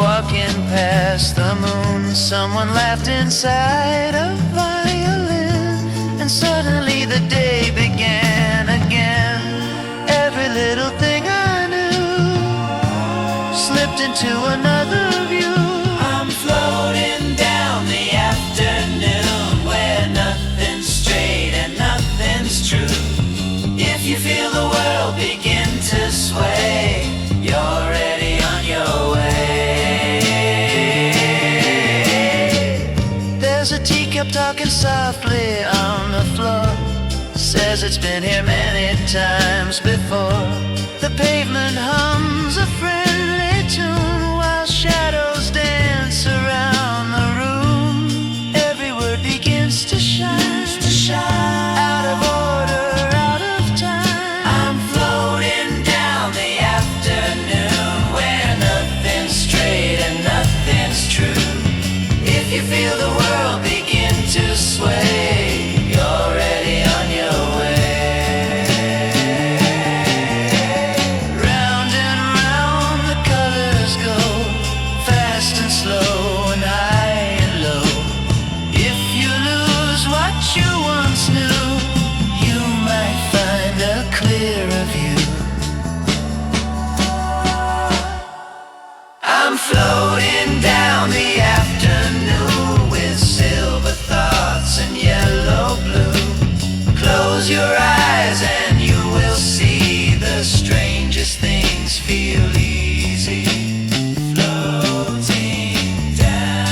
walking past the moon, someone laughed inside a violin, and suddenly the day began again. Every little thing I knew slipped into another view. I'm floating down the afternoon where nothing's straight and nothing's true. If you feel the world begin to sway, you're already on your way. There's a teacup talking softly on the floor, says it's been here many times before. The pavement hums a friendly tune while shadows dance around the room. Every word begins to shine, out of order, out of time. I'm floating down the afternoon where nothing's straight and nothing's true. If you feel the world begin to sway, you're already on your way. Round and round the colors go, fast and slow and high and low. If you lose what you once knew, you might find a clearer view. I'm floating down the afternoon with silver thoughts and yellow blue. Close your eyes and you will see the strangest things feel easy. Floating down,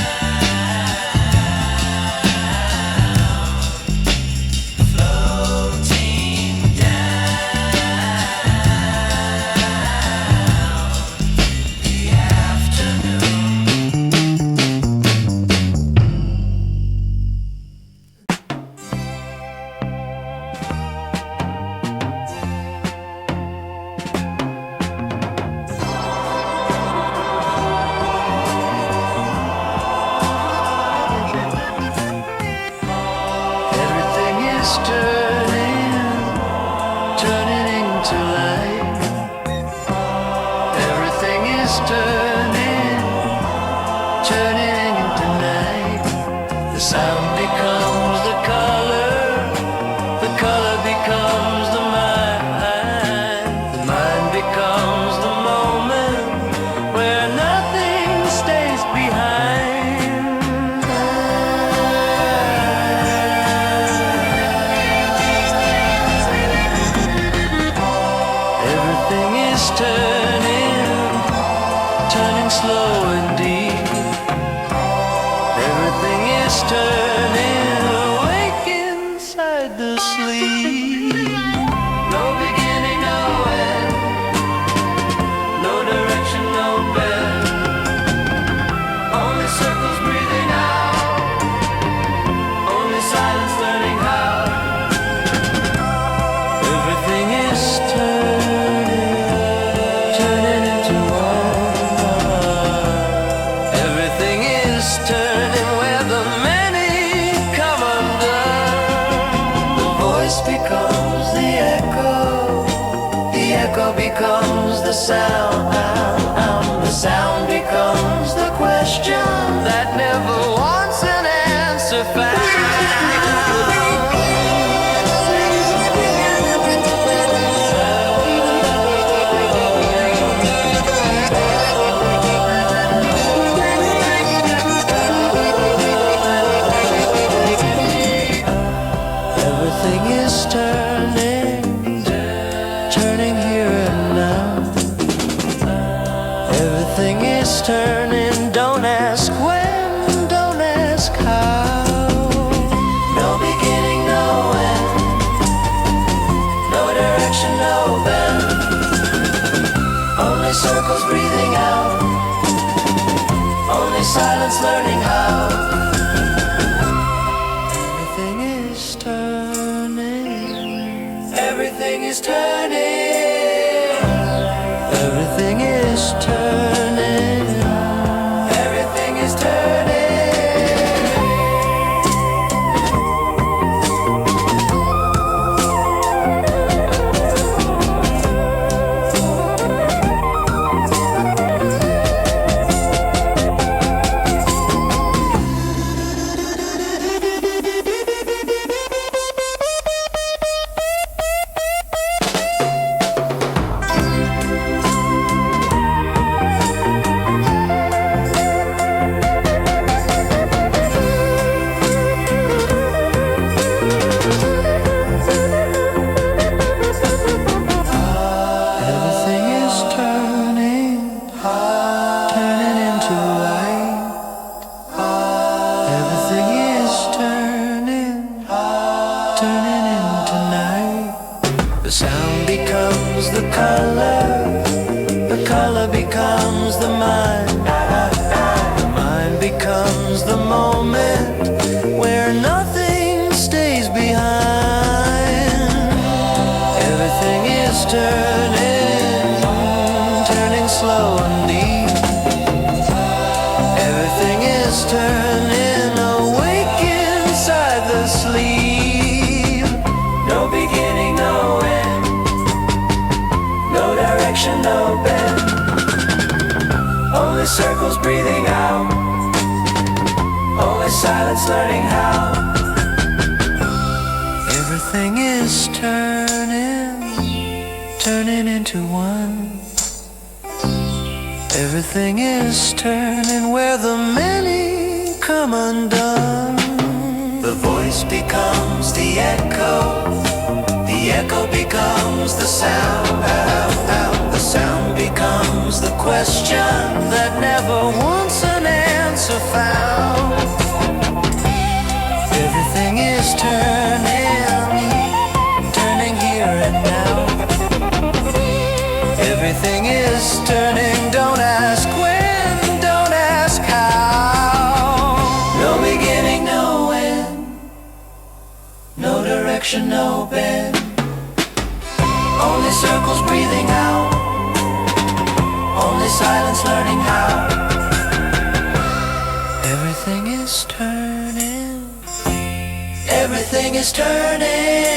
floating down the afternoon. Everything is turning into light. Everything is turning into night. The sound becomes the color becomes the mind becomes the moment where nothing stays behind. Everything is turning slow and deep. Everything is turning awake inside the sleep. No beginning, no end. No direction, no bend. Only circles breathing out. Only silence learning how. Everything is turning into one. Everything is turning where the many come undone. The voice becomes the echo becomes the sound. The sound becomes the question that never wants an answer found. Everything is turning here and now. Everything is turning, don't ask when, don't ask how. No beginning, no end. No direction, no bend. Only circles breathing out. Only silence learning how. Everything is turning. Everything is turning. Everything is turning. Everything is turning. circles breathing out, only silence learning how. Everything is turning into one. Everything is turning where the many come undone. The voice becomes the echo becomes the sound. The sound becomes the question that never wants an answer found. Everything is turning here and now. Everything is turning, don't ask when, don't ask how. No beginning, no end, no direction, no bend. Only circles breathing out, only silence learning how. Everything is turning, everything is turning.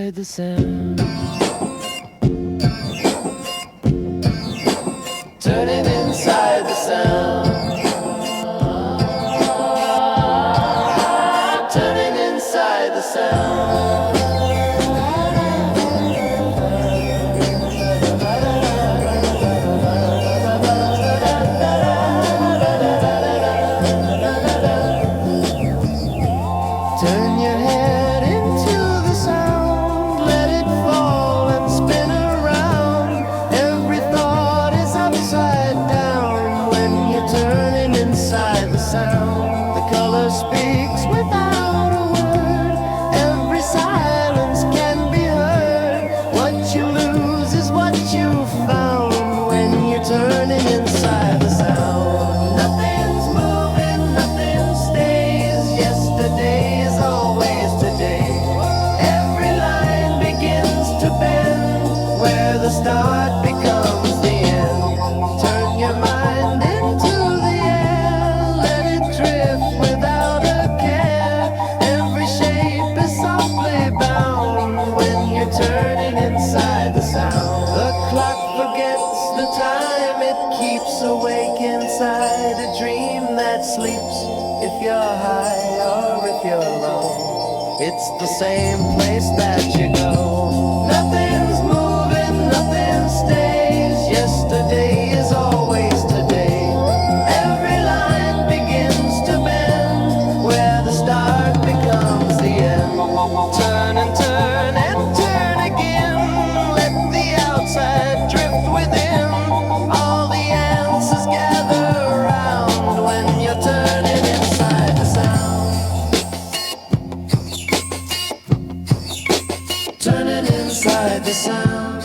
The sound, turning inside the sound, turning inside the sound. Turn your head into the sound, let it fall and spin around. Every thought is upside down when you're turning inside the sound. The color speaks without a word, every silence can be heard. What you lose is what you found when you're turning inside the sound. Nothing's moving, nothing stays. Yesterday is always today. Every line begins to bend where the start becomes the end. Turn your mind into the air, let it drift without a care. Every shape is softly bound same place that you go. Nothing's moving, nothing stays. Yesterday is always today. Every line begins to bend where the start becomes the end. Turn and turn and turn again. Let the outside drift within. All the answers gather around when you're turning inside the sound. Turning inside the sound.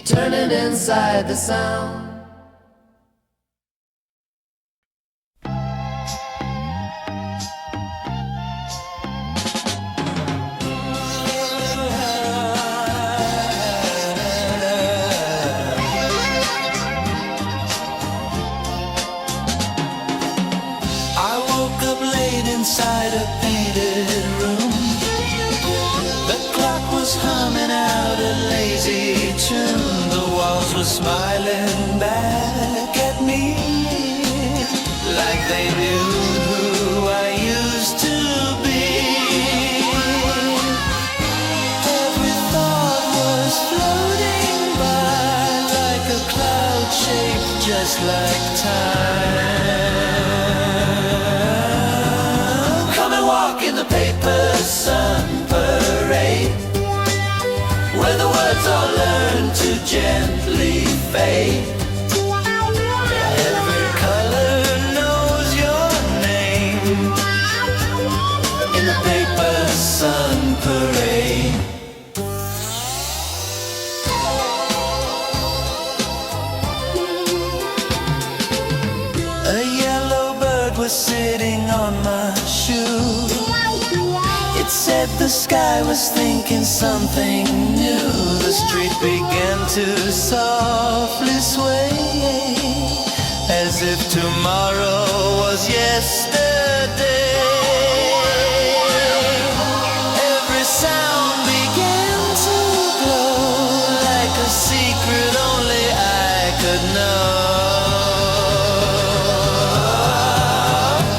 Turning inside the sound. I woke up late inside a painted room. The clock was humming out a lazy tune. The walls were smiling back at me like they knew who I used to be. Every thought was floating by like a cloud shaped just like time. Come and walk in the paper sun parade, where the words all learn to gently fade. Every color knows your name in the paper sun parade. A yellow bird was sitting on my shoe. It said the sky was thinking something new. The street began to softly sway, as if tomorrow was yesterday. Every sound began to glow like a secret only I could know.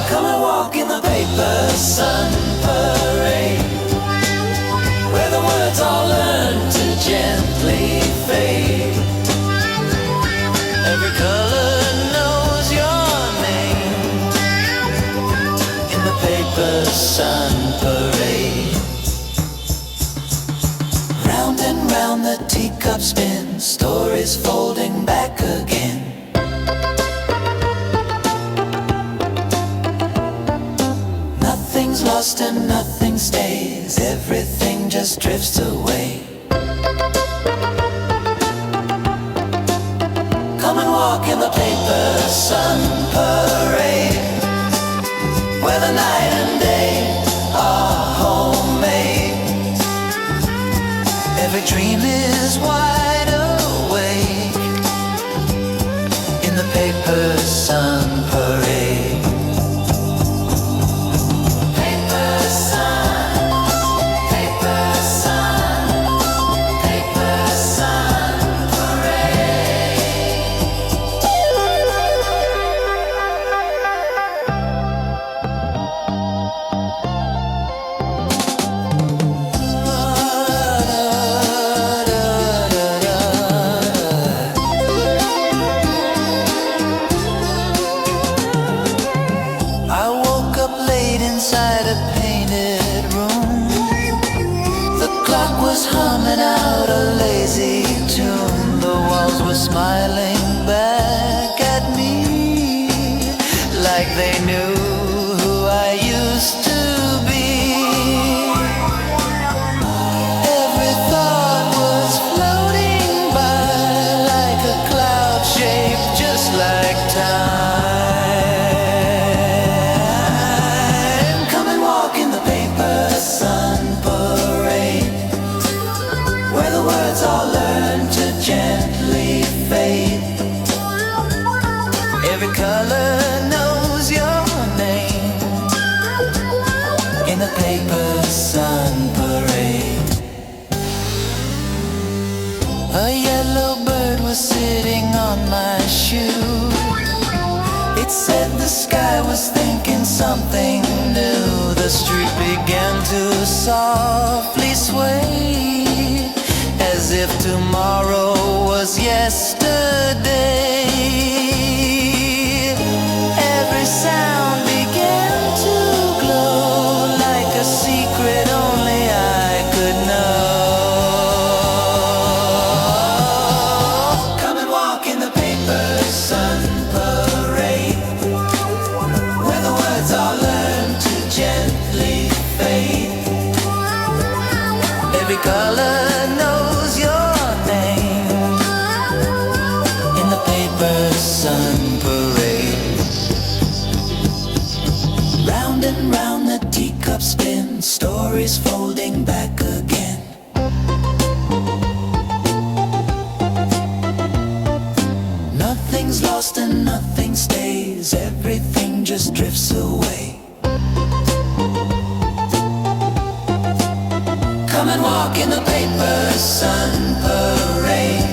Come and walk in the paper sun parade, where the words all learn to gently fade. Every color knows your name in the paper sun parade. Round and round the teacup spin, stories folding back again. Nothing's lost and nothing stays. Everything just drifts away. Come and walk in the paper sun parade, where the night and day are homemade. Every dream is wide awake in the paper sun parade. Paper sun, paper sun, paper sun parade. I woke up late inside a painted room. The clock was humming out a lazy tune. The walls were smiling back at me like they knew who I used to be. Every thought was floating by like a cloud shaped just like time. Come and walk in the paper sun parade, where the words all learn to gently fade. Every color knows your name in the paper sun parade. A yellow bird was sitting on my shoe. It said the sky was thinking something new. The street began to softly sway, as if tomorrow was yesterday. Every sound began to glow like a secret only I could know. Come and walk in the paper sun parade, where the words are learned to gently fade. Every color knows your name in the paper sun parade. Round and round the teacup spin, stories folding back again. Nothing's lost and nothing stays, everything just drifts away. Come and walk in the paper sun parade,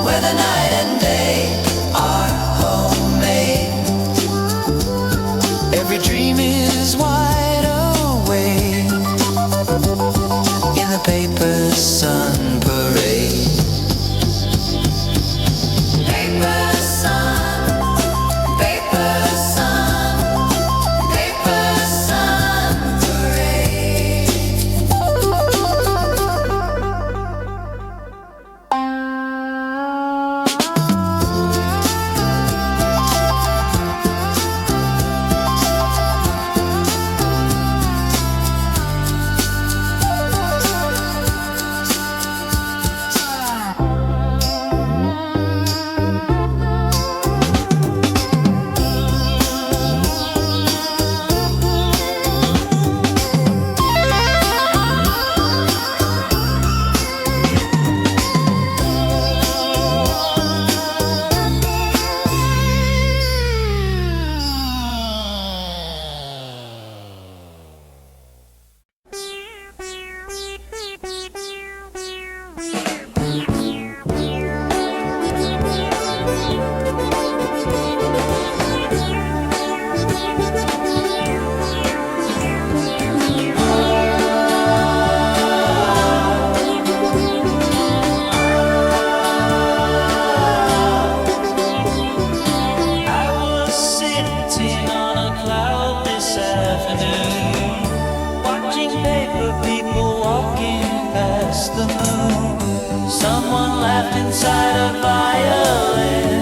where the night and day are homemade. Every dream is wide awake in the paper sun parade. Paper sun, paper sun, paper sun parade. Inside a violin,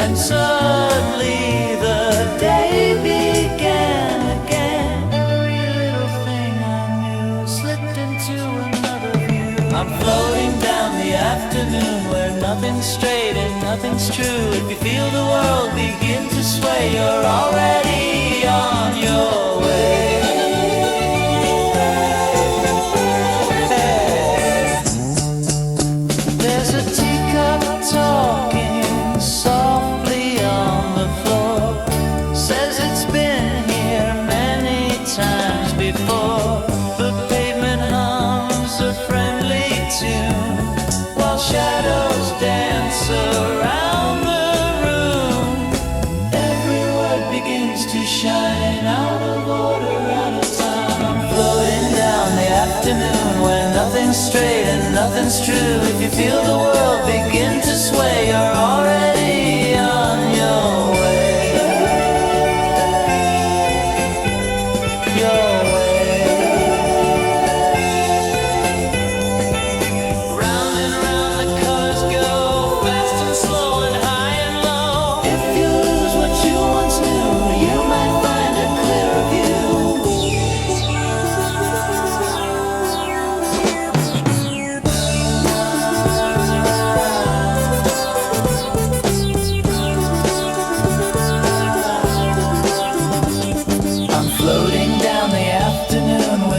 and suddenly the day began again. Every little thing I knew slipped into another view. I'm floating down the afternoon where nothing's straight and nothing's true. If you feel the world begin to sway, you're already on your way. Talking softly on the floor, says it's been here many times before. The pavement hums a friendly tune while shadows dance around the room. Every word begins to shine out of order, out of time. I'm floating down the afternoon where nothing's straight and nothing's true. If you feel the world begin to sway, you're already on your way. Your way. Round and round the colors go, fast and slow and high and low. If you lose what you once knew, you might find a clearer view.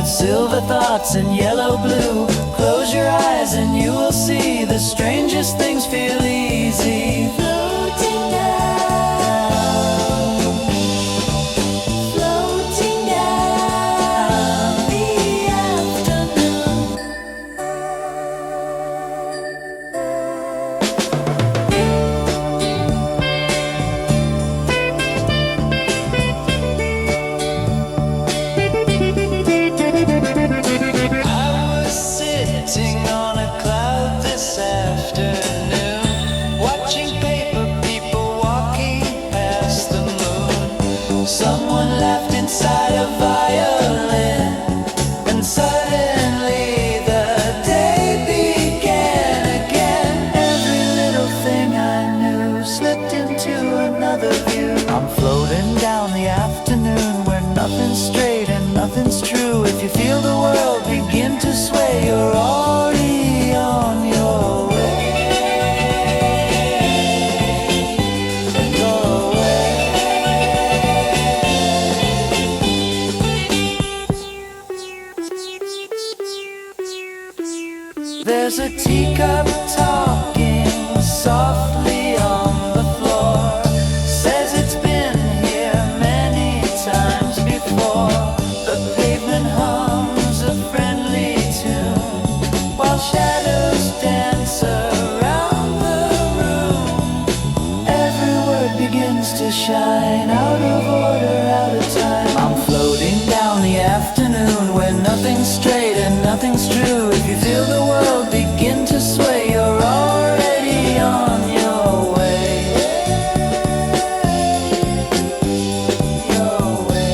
Silver thoughts and yellow blue. Close your eyes and you will see the strangest things feel easy. Floating down, floating down the afternoon. true. If you feel the world begin to sway, you're already on your way. There's a teacup talking softly on the floor. Says it's been here many times before. The pavement hums a friendly tune while shadows dance around the room. Every word begins to shine, out of order, out of time. I'm floating down the afternoon where nothing's straight and nothing's true. If you feel the world begin to sway, you're already on your way. Your way.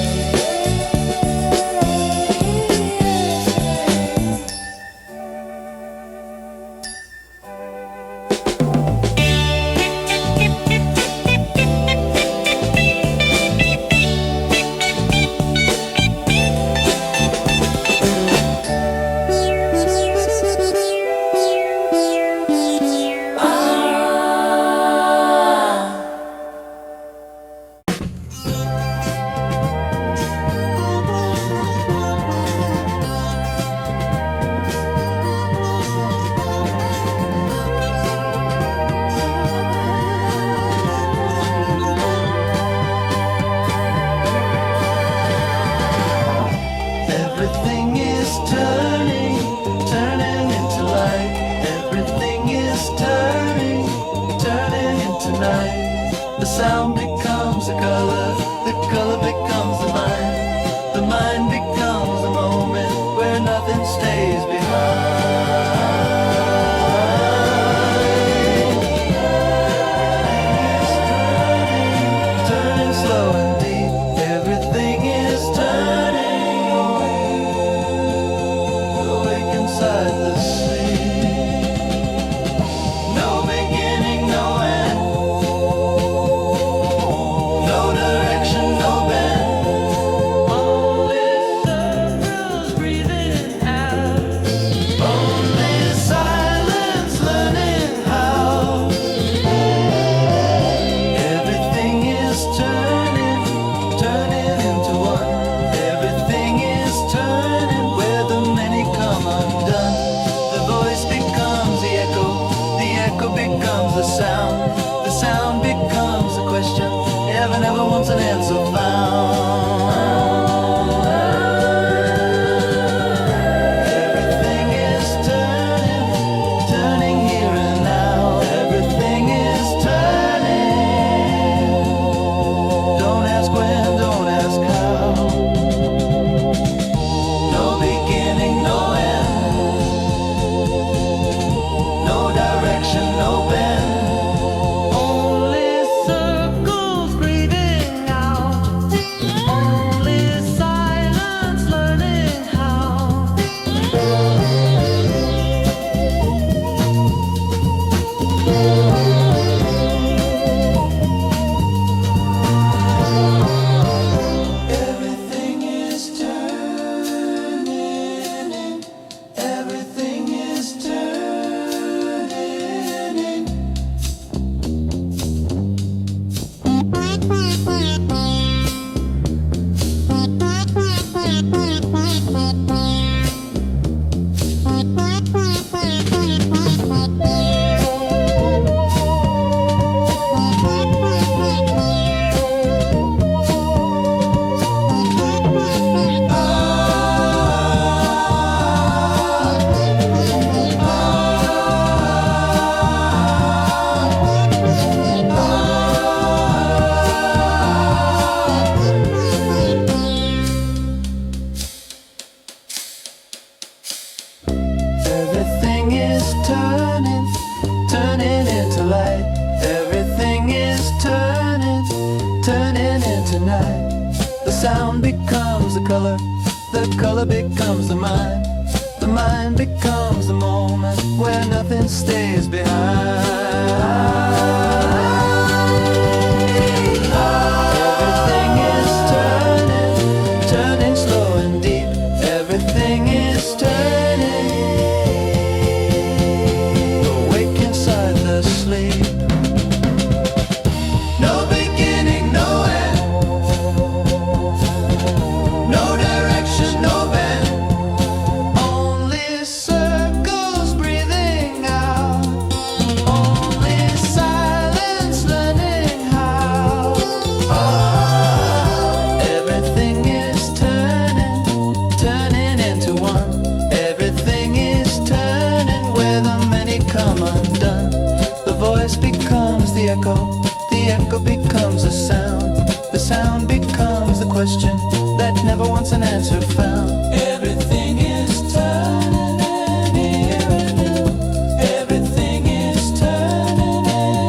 Everything is turning, turning into light. Everything is turning, turning into night. The sound becomes a color becomes the mind becomes a moment where nothing stays behind. Turning slow and deep, everything is turning. Awake inside the sea. No beginning, no end. No direction, no bend. Only circles breathing out. Only silence learning how. Everything is turning, turning into one. Everything is turning where the many come undone. The voice becomes the echo becomes the sound becomes a question. Heaven never wants an answer found. Everything is turning, turning here and now. Everything is turning. Don't ask when, don't ask how. No beginning, no end. No direction, no bend. Only circles breathing out. Only silence learning how. Everything is turning. Everything is turning. Everything is turning, turning into light. Everything is turning, turning into night. The sound becomes the color becomes the mind becomes the moment where nothing stays behind. Everything is turning, turning slow and deep. Everything is turning, awake inside the sleep. No beginning, no end, no direction, no bend. Only circles breathing out, only silence learning how. Everything is turning, turning into one. Everything is turning where the many come undone. The voice becomes the echo becomes the sound becomes the question that never wants an answer found. Everything is turning and here. Everything is turning and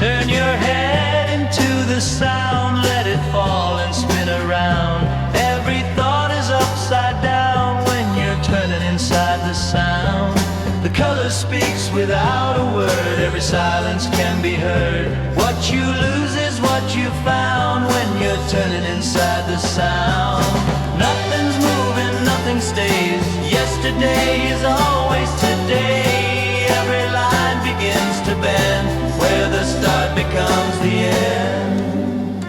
Turn your head into the sound, let it fall and spin around. Every thought is upside down when you're turning inside the sound. The color speaks without a word, every silence can be heard. What you lose is what you found when you're turning inside the sound. Nothing's moving, nothing stays. Yesterday is always today. Every line begins to bend, where the start becomes the end.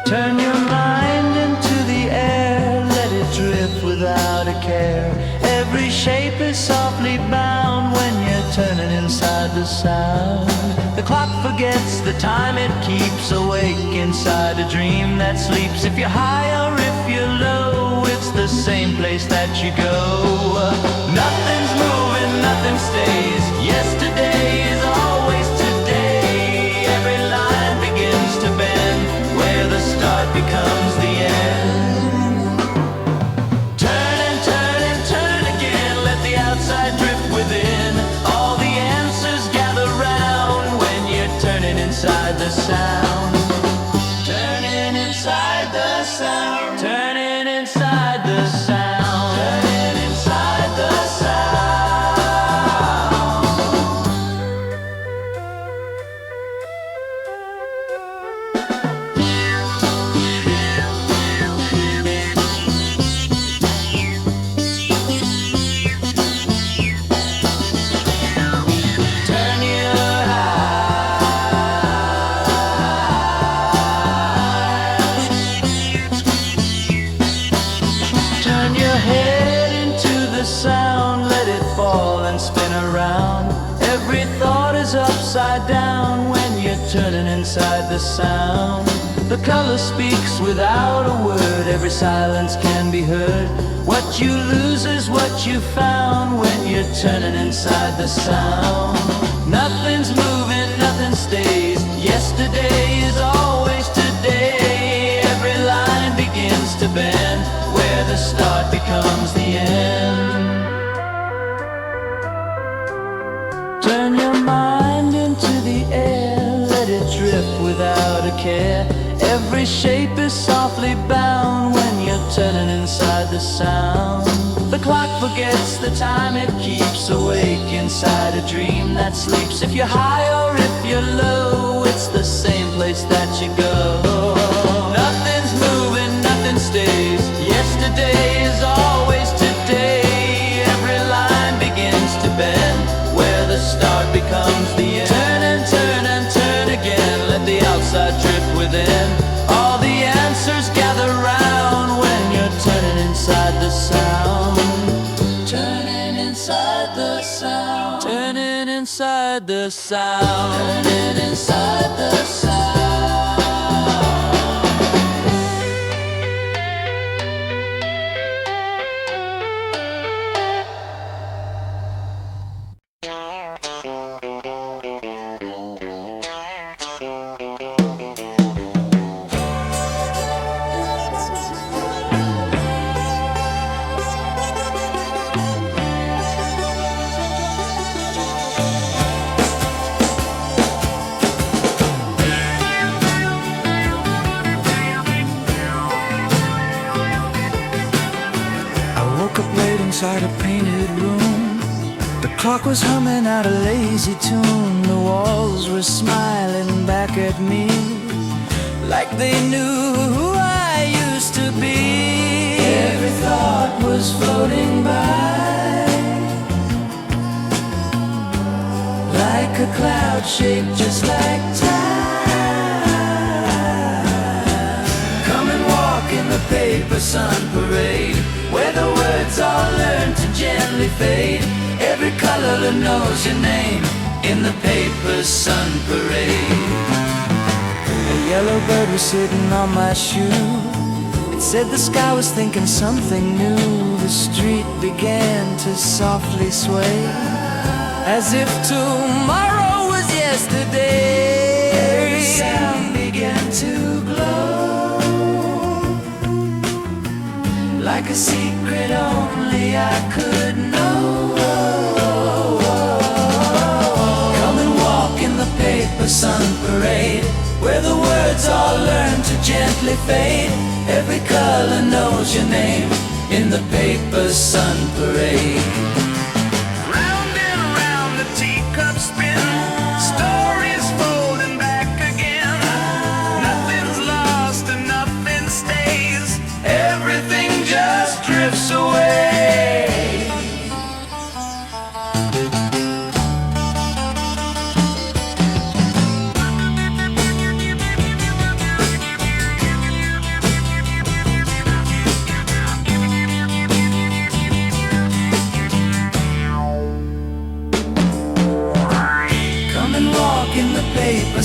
Turn your mind into the air, let it drift without a care. Every shape is softly bound when you're turning inside the sound. The clock forgets the time it keeps, awake inside a dream that sleeps. If you're high or if you're low, it's the same place that you go. Nothing's moving, nothing stays. Yesterday is always today. Every line begins to bend, where the start becomes the end. Turn and turn and turn again, let the outside drift within. All the answers gather round when you're turning inside the sound. Turning inside the sound. Turning inside the sound. Turning inside the sound. Turn your Turn your head into the sound, let it fall and spin around. Every thought is upside down when you're turning inside the sound. The color speaks without a word, every silence can be heard. What you lose is what you found when you're turning inside the sound. Nothing's moving, nothing stays. Yesterday is always today. Every line begins to bend, where the start becomes the end. Turn your mind into the air, let it drift without a care. Every shape is softly bound when you're turning inside the sound. The clock forgets the time it keeps, awake inside a dream that sleeps. If you're high or if you're low, it's the same place that you go. Nothing's moving, nothing stays. Yesterday is always today. Every line begins to bend, where the start becomes the end. Turn and turn and turn again, let the outside drift within. All the answers gather round when you're turning inside the sound. Turning inside the sound. Turning inside the sound. Turning inside the sound. inside a painted room. The clock was humming out a lazy tune. The walls were smiling back at me, like they knew who I used to be. Every thought was floating by, like a cloud shaped just like time. Come and walk in the paper sun parade, where the words all learn to gently fade. Every color that knows your name in the paper sun parade. A yellow bird was sitting on my shoe. It said the sky was thinking something new. The street began to softly sway, as if tomorrow was yesterday. Every sound began to glow, like a secret only I could know. Come and walk in the paper sun parade, where the words all learn to gently fade. Every color knows your name in the paper sun parade. Round and round the teacup spin, stories folding back again. Nothing's lost and nothing stays, everything just drifts away.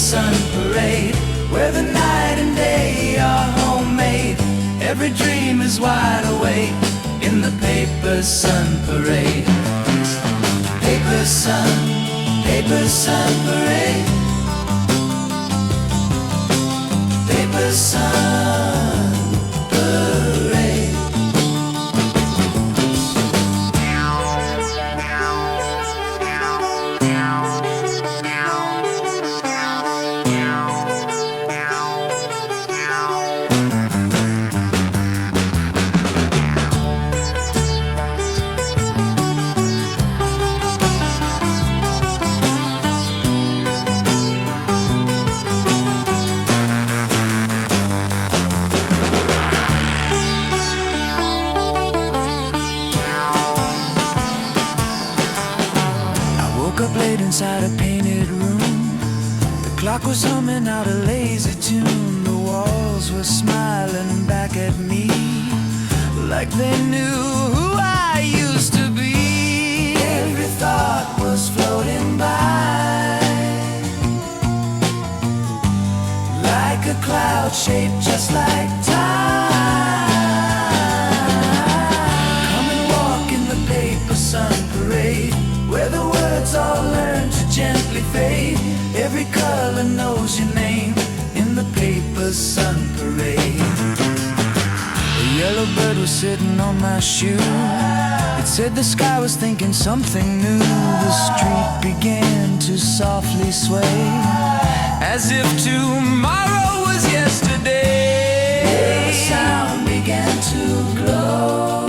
Sun parade, where the night and day are homemade. Every dream is wide awake in the paper sun parade. Paper sun parade. Paper sun parade. Inside a painted room, the clock was humming out a lazy tune. The walls were smiling back at me, like they knew who I used to be. Every thought was floating by, like a cloud shaped just like time. Come and walk in the paper sun parade, where the words all learn to gently fade. Every color knows your name in the paper sun parade. A yellow bird was sitting on my shoe. It said the sky was thinking something new. The street began to softly sway, as if tomorrow was yesterday. The sound began to glow,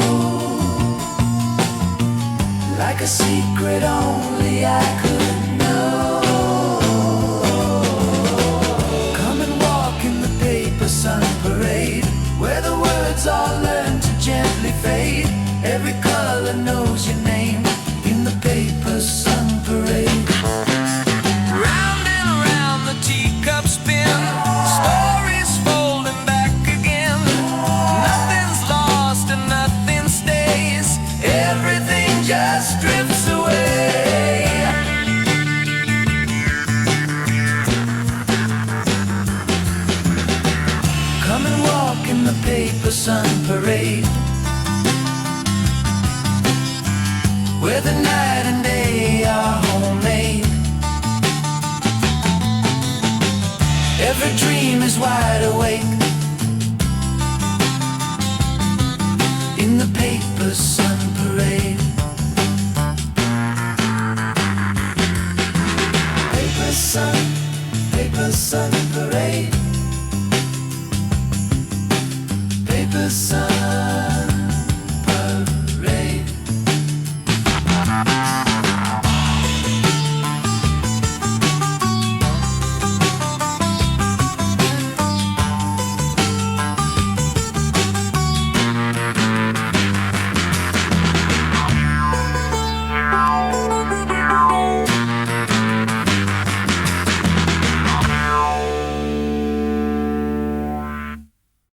like a secret only I could know. Come and walk in the paper sun parade, where the words all learn to gently fade. Every color knows your name in the paper sun parade. Round and round the teacup spin, stories folding back again. Nothing's lost and nothing stays, everything just drifts away. Come and walk in the paper sun parade, where the night and day are homemade. Every dream is wide awake in the paper sun parade. Paper sun parade. Paper sun